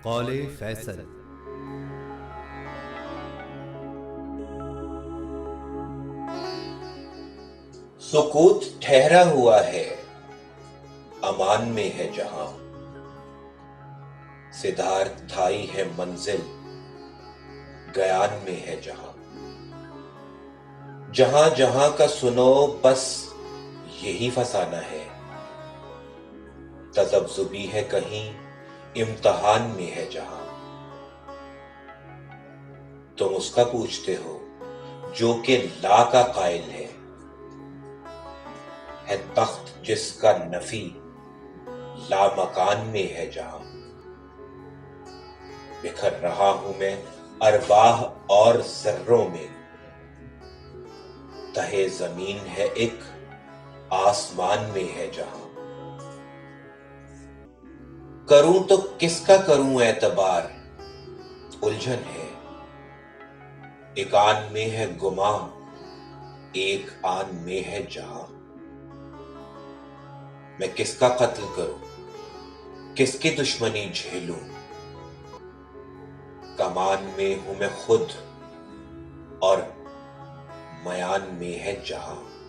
قول فیصل۔ سکوت ٹھہرا ہوا ہے، امان میں ہے جہاں، سدھارتھائی ہے منزل، گیان میں ہے جہاں۔ جہاں جہاں کا سنو بس یہی فسانہ ہے، تذبذبی ہے کہیں امتحان میں ہے جہاں۔ تم اس کا پوچھتے ہو جو کہ لا کا قائل ہے تخت جس کا نفی لا مکان میں ہے جہاں۔ بکھر رہا ہوں میں ارواح اور ذروں میں، تہے زمین ہے ایک آسمان میں ہے جہاں۔ کروں تو کس کا کروں اعتبار، الجھن ہے، ایک آن میں ہے گماں، ایک آن میں ہے جہاں۔ میں کس کا قتل کروں، کس کی دشمنی جھیلوں، کمان میں ہوں میں خود اور میان میں ہے جہاں۔